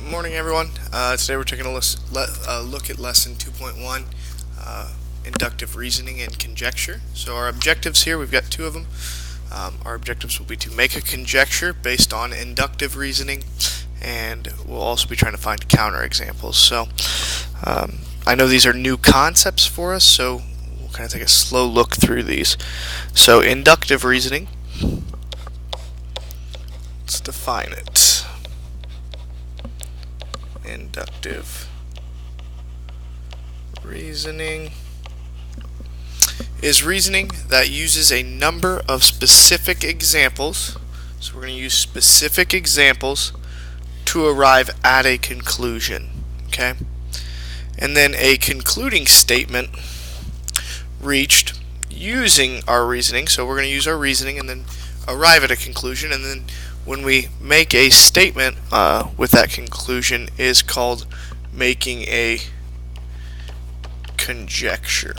Morning, everyone. Today we're taking a look at lesson 2.1, inductive reasoning and conjecture. So our objectives here, we've got two of them. Our objectives will be to make a conjecture based on inductive reasoning, and we'll also be trying to find counterexamples. So I know these are new concepts for us, so we'll kind of take a slow look through these. So inductive reasoning, let's define it. Inductive reasoning is reasoning that uses a number of specific examples. So we're going to use specific examples to arrive at a conclusion. Okay? And then a concluding statement reached using our reasoning. So we're going to use our reasoning and then arrive at a conclusion, and then when we make a statement with that conclusion is called making a conjecture.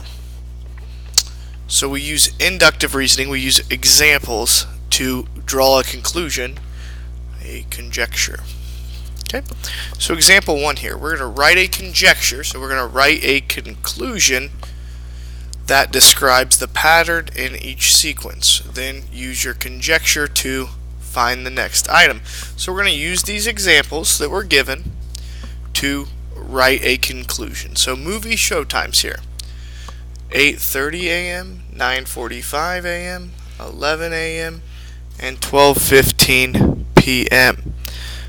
So we use inductive reasoning, we use examples to draw a conclusion, a conjecture. Okay, so example 1 here, we're going to write a conjecture, so we're going to write a conclusion that describes the pattern in each sequence. Then use your conjecture to find the next item. So we're going to use these examples that we're given to write a conclusion. So movie show times here: 8:30 a.m., 9:45 a.m., 11 a.m., and 12:15 p.m.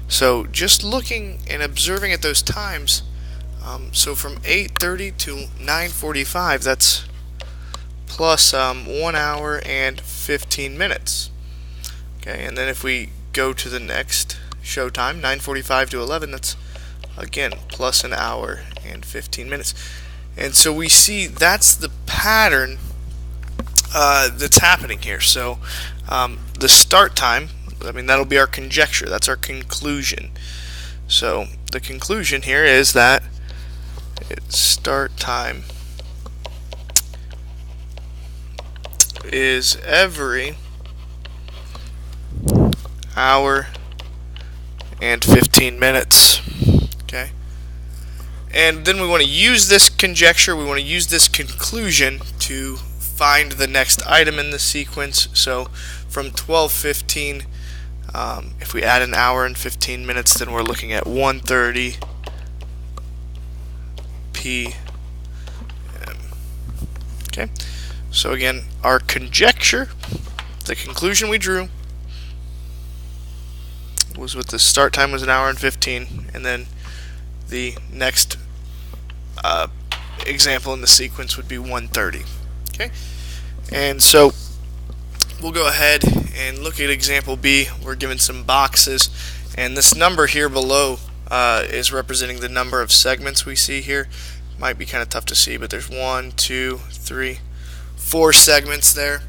So just looking and observing at those times, so from 8:30 to 9:45, that's plus 1 hour and 15 minutes. Okay, and then if we go to the next show time, 9:45 to 11, that's again plus an hour and 15 minutes. And so we see that's the pattern that's happening here. So the start time, that'll be our conjecture, that's our conclusion. So the conclusion here is that its start time is every hour and 15 minutes. Okay, and then we want to use this conjecture, we want to use this conclusion to find the next item in the sequence. So from 12:15, if we add an hour and 15 minutes, then we're looking at 1:30 p.m. Okay, so again, our conjecture, the conclusion we drew, was with the start time was an hour and 15, and then the next example in the sequence would be 1:30. Okay, and so we'll go ahead and look at example B. We're given some boxes, and this number here below is representing the number of segments we see here. Might be kind of tough to see, but there's 1, 2, 3, 4 segments there.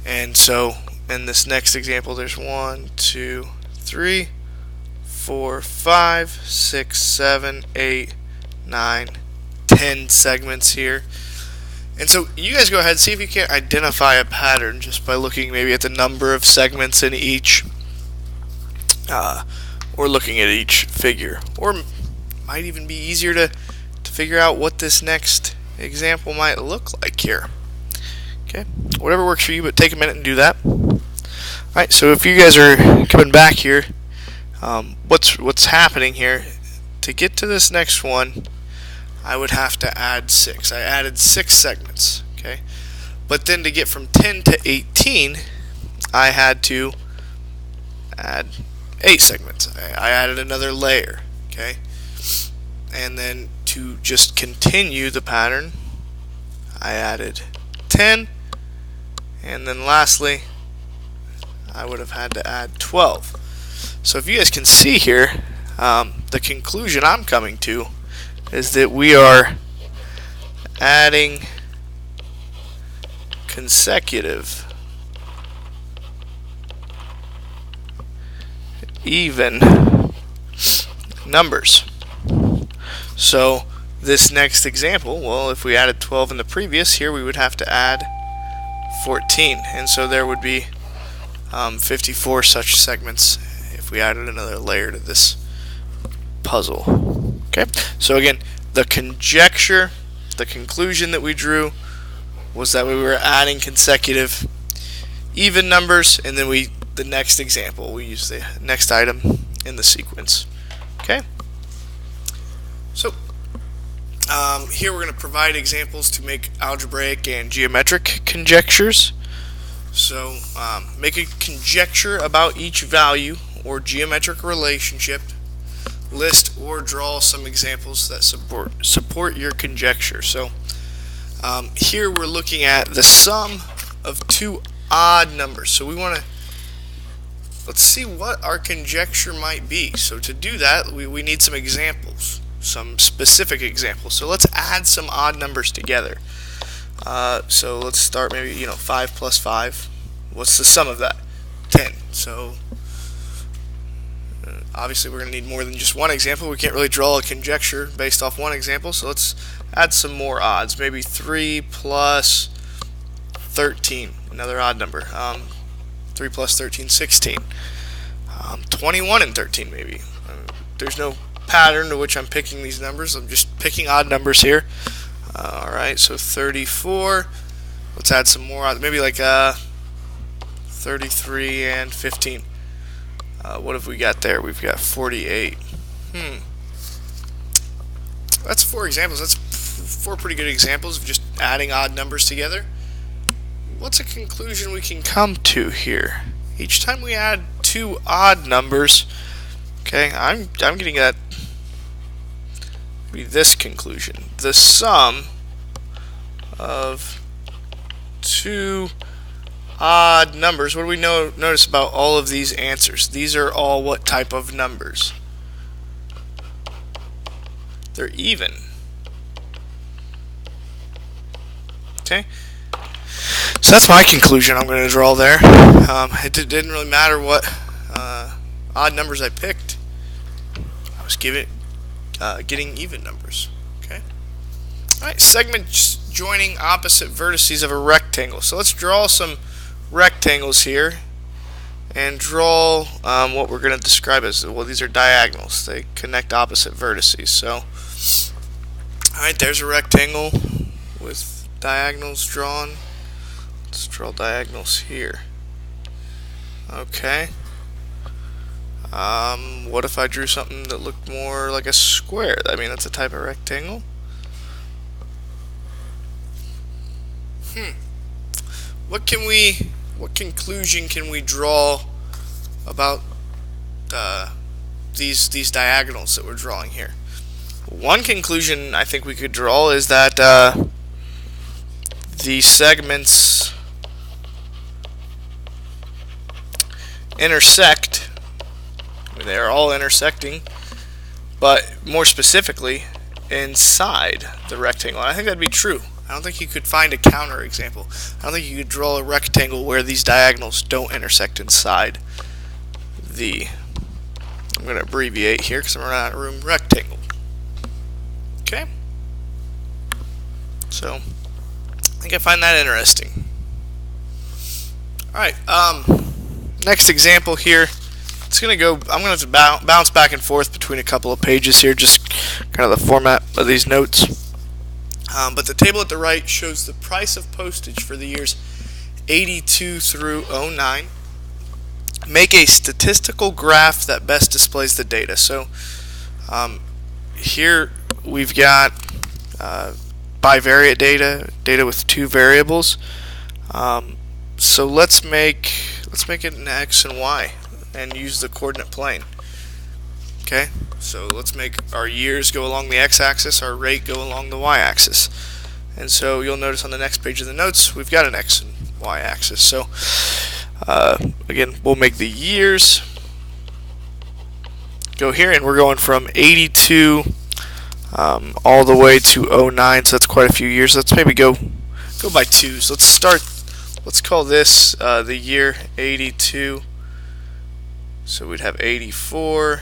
And so in this next example, there's 1, 2, 3, 4, 5, 6, 7, 8, 9, 10 segments here. And so you guys go ahead and see if you can't identify a pattern just by looking maybe at the number of segments in each, or looking at each figure. Or it might even be easier to figure out what this next example might look like here. Okay, whatever works for you, but take a minute and do that. Alright, so if you guys are coming back here, what's happening here, to get to this next one, I would have to add 6. I added 6 segments, okay? But then to get from 10 to 18, I had to add 8 segments. I added another layer, okay? And then to just continue the pattern, I added 10, and then lastly, I would have had to add 12. So if you guys can see here, the conclusion I'm coming to is that we are adding consecutive even numbers. So this next example, well, if we added 12 in the previous, here we would have to add 14, and so there would be 54 such segments if we added another layer to this puzzle. Okay, so again, the conjecture, the conclusion that we drew was that we were adding consecutive even numbers, and then the next example, we use the next item in the sequence. Okay, so here we're going to provide examples to make algebraic and geometric conjectures. So make a conjecture about each value or geometric relationship. List or draw some examples that support your conjecture. So here we're looking at the sum of two odd numbers. So let's see what our conjecture might be. So to do that, we need some examples, some specific examples. So let's add some odd numbers together. So let's start maybe 5 plus 5. What's the sum of that? 10. So obviously we're going to need more than just one example. We can't really draw a conjecture based off one example. So let's add some more odds. Maybe 3 plus 13. Another odd number. 3 plus 13, 16. 21 and 13 maybe. There's no pattern to which I'm picking these numbers. I'm just picking odd numbers here. Alright, so 34. Let's add some more odds. Maybe like 33 and 15. What have we got there? We've got 48. That's 4 examples. That's 4 pretty good examples of just adding odd numbers together. What's a conclusion we can come to here? Each time we add 2 odd numbers, okay, I'm getting at this conclusion. The sum of 2 odd numbers. What do we notice about all of these answers? These are all what type of numbers? They're even. Okay, so that's my conclusion I'm going to draw there. It didn't really matter what odd numbers I picked. I was getting even numbers. Okay. All right, segments joining opposite vertices of a rectangle. So let's draw some rectangles here and draw what we're going to describe as, well, these are diagonals. They connect opposite vertices. So alright, there's a rectangle with diagonals drawn. Let's draw diagonals here. Okay. What if I drew something that looked more like a square? I mean, that's a type of rectangle. What conclusion can we draw about these diagonals that we're drawing here? One conclusion I think we could draw is that the segments intersect. I mean, they're all intersecting, but more specifically inside the rectangle. And I think that'd be true. I don't think you could find a counter example. I don't think you could draw a rectangle where these diagonals don't intersect inside the, I'm going to abbreviate here because I'm running out of room, rectangle. Okay? So, I think I find that interesting. Alright, next example here. It's going to go, I'm going to bounce back and forth between a couple of pages here, just kind of the format of these notes. But the table at the right shows the price of postage for the years 82 through 09. Make a statistical graph that best displays the data. So here we've got bivariate data with 2 variables. So let's make it an x and y and use the coordinate plane. Okay, so let's make our years go along the x-axis, our rate go along the y-axis. And so you'll notice on the next page of the notes, we've got an x and y-axis. So again, we'll make the years go here, and we're going from 82 all the way to 09, so that's quite a few years. Let's maybe go by 2. So let's call this the year 82. So we'd have 84,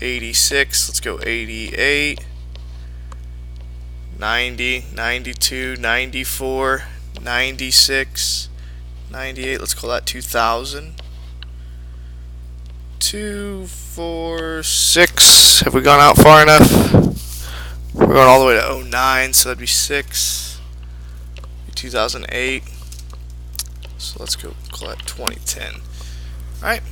86, let's go 88, 90, 92, 94, 96, 98, let's call that 2000, 2, 4, 6. Have we gone out far enough? We're going all the way to 09, so that'd be 6. 2008. So let's go collect 2010. Alright.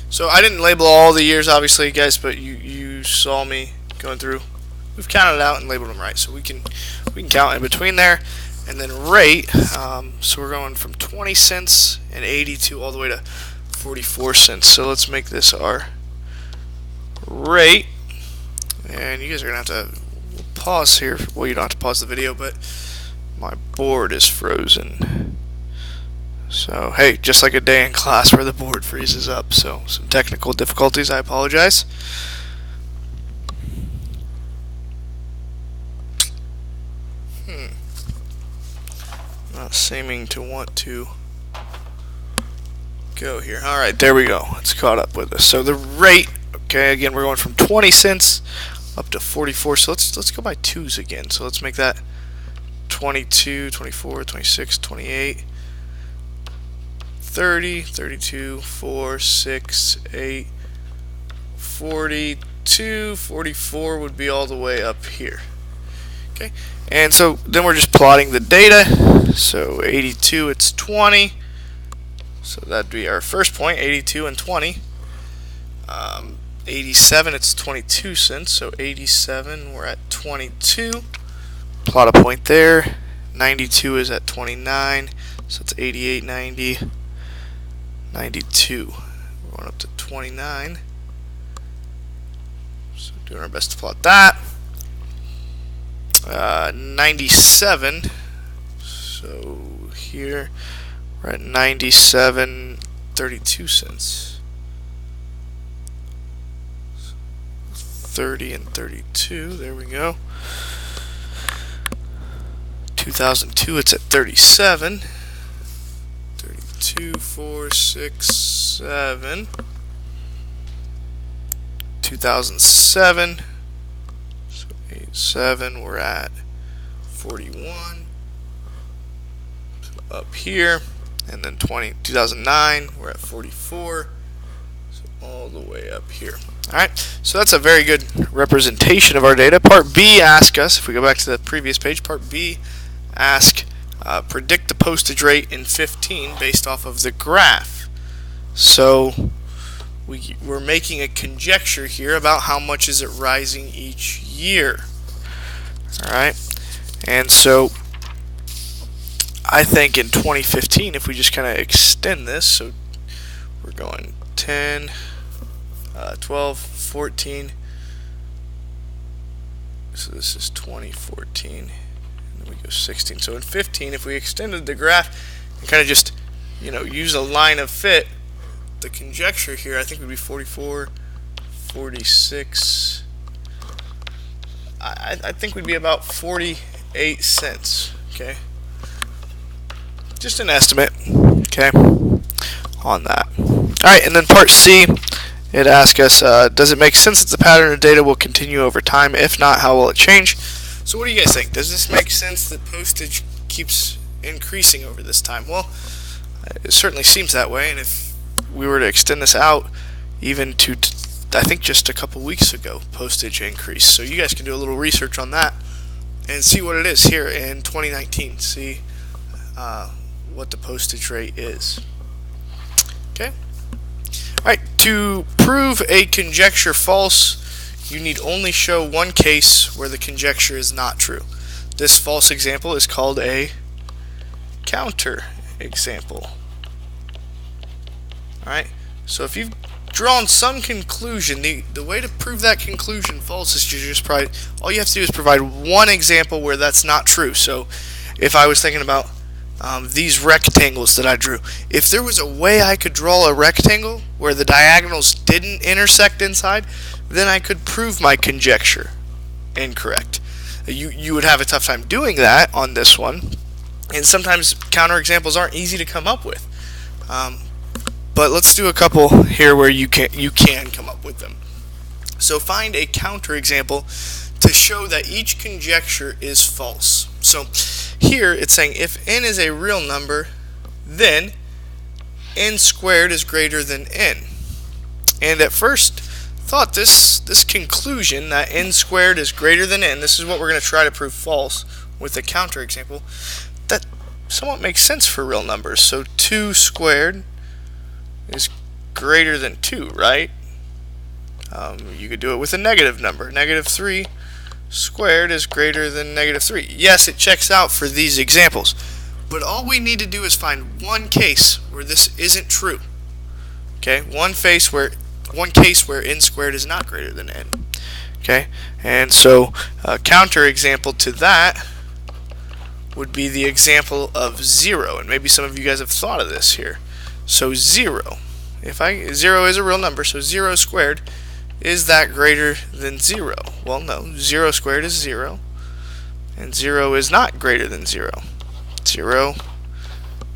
So I didn't label all the years, obviously, guys, but you saw me going through. We've counted it out and labeled them right, so we can count in between there. And then rate, so we're going from 20 cents and 82 all the way to 44 cents. So let's make this our rate. And you guys are going to have to pause here. Well, you don't have to pause the video, but my board is frozen. So, hey, just like a day in class where the board freezes up. So, some technical difficulties, I apologize. Not seeming to want to go here. Alright, there we go. It's caught up with us. So the rate, okay, again, we're going from 20 cents up to 44. So let's go by twos again. So let's make that 22, 24, 26, 28, 30, 32, 4, 6, 8, 42, 44 would be all the way up here. Okay, and so then we're just plotting the data. So 82, it's 20. So that'd be our first point, 82 and 20. 87, it's 22 cents. So 87, we're at 22. Plot a point there. 92 is at 29. So it's 88, 90, 92. We're going up to 29. So doing our best to plot that. 97, so here we're at 97, 32 cents. 30 and 32, there we go. 2002, it's at 37. 32, 4, 6, 7. 2007. 7, we're at 41. So up here, and then 2009, we're at 44. So all the way up here. Alright, so that's a very good representation of our data. Part B asks us, if we go back to the previous page, Part B asks, predict the postage rate in 15 based off of the graph. So we're making a conjecture here about how much is it rising each year. Alright, and so I think in 2015, if we just kind of extend this, so we're going 10, 12, 14, so this is 2014, and then we go 16. So in 15, if we extended the graph and kind of just, use a line of fit, the conjecture here I think would be 44, 46. I think we'd be about 48 cents, okay? Just an estimate, okay, on that. Alright, and then part C, it asks us, does it make sense that the pattern of data will continue over time? If not, how will it change? So what do you guys think? Does this make sense that postage keeps increasing over this time? Well, it certainly seems that way, and if we were to extend this out even to I think just a couple weeks ago, postage increase. So you guys can do a little research on that and see what it is here in 2019. See what the postage rate is. Okay. All right. To prove a conjecture false, you need only show one case where the conjecture is not true. This false example is called a counter example. All right. So if you've drawn some conclusion, the way to prove that conclusion false is to just all you have to do is provide one example where that's not true. So if I was thinking about these rectangles that I drew, if there was a way I could draw a rectangle where the diagonals didn't intersect inside, then I could prove my conjecture incorrect. You would have a tough time doing that on this one, and sometimes counterexamples aren't easy to come up with. But let's do a couple here where you can come up with them. So find a counterexample to show that each conjecture is false. So here it's saying if n is a real number, then n squared is greater than n. And at first thought this conclusion that n squared is greater than n, this is what we're going to try to prove false with the counter example, that somewhat makes sense for real numbers. So 2 squared is greater than 2, right? You could do it with a negative number. Negative 3 squared is greater than negative 3. Yes, it checks out for these examples, but all we need to do is find one case where this isn't true. Okay, one case where n squared is not greater than n. Okay, and so a counter example to that would be the example of 0, and maybe some of you guys have thought of this here. So 0, 0 is a real number, so 0 squared, is that greater than 0? Well, no, 0 squared is 0, and 0 is not greater than 0. 0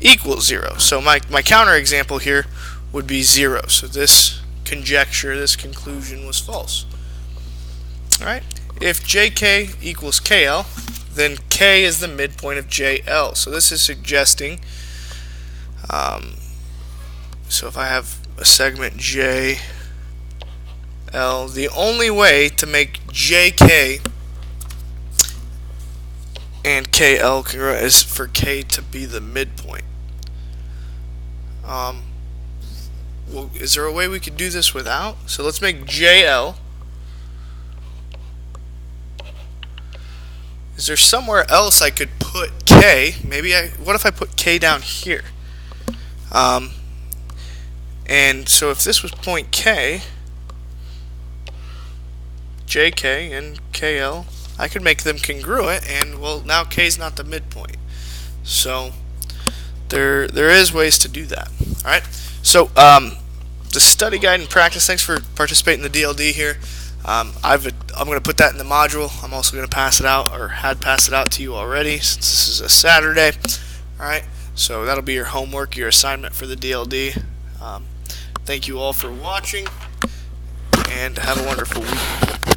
equals 0. So my counter example here would be 0. So this conjecture, this conclusion was false. Alright, if jk equals kl, then k is the midpoint of jl. So this is suggesting, so if I have a segment jl, the only way to make jk and kl congruent is for k to be the midpoint. Well, is there a way we could do this without? So let's make JL. Is there somewhere else I could put K? What if I put K down here? And so if this was point K, JK and KL, I could make them congruent, and well, now K is not the midpoint. So there is ways to do that. All right. So the study guide and practice. Thanks for participating in the DLD here. I'm going to put that in the module. I'm also going to pass it out, or had passed it out to you already, since this is a Saturday. All right. So that'll be your homework, your assignment for the DLD. Thank you all for watching, and have a wonderful week.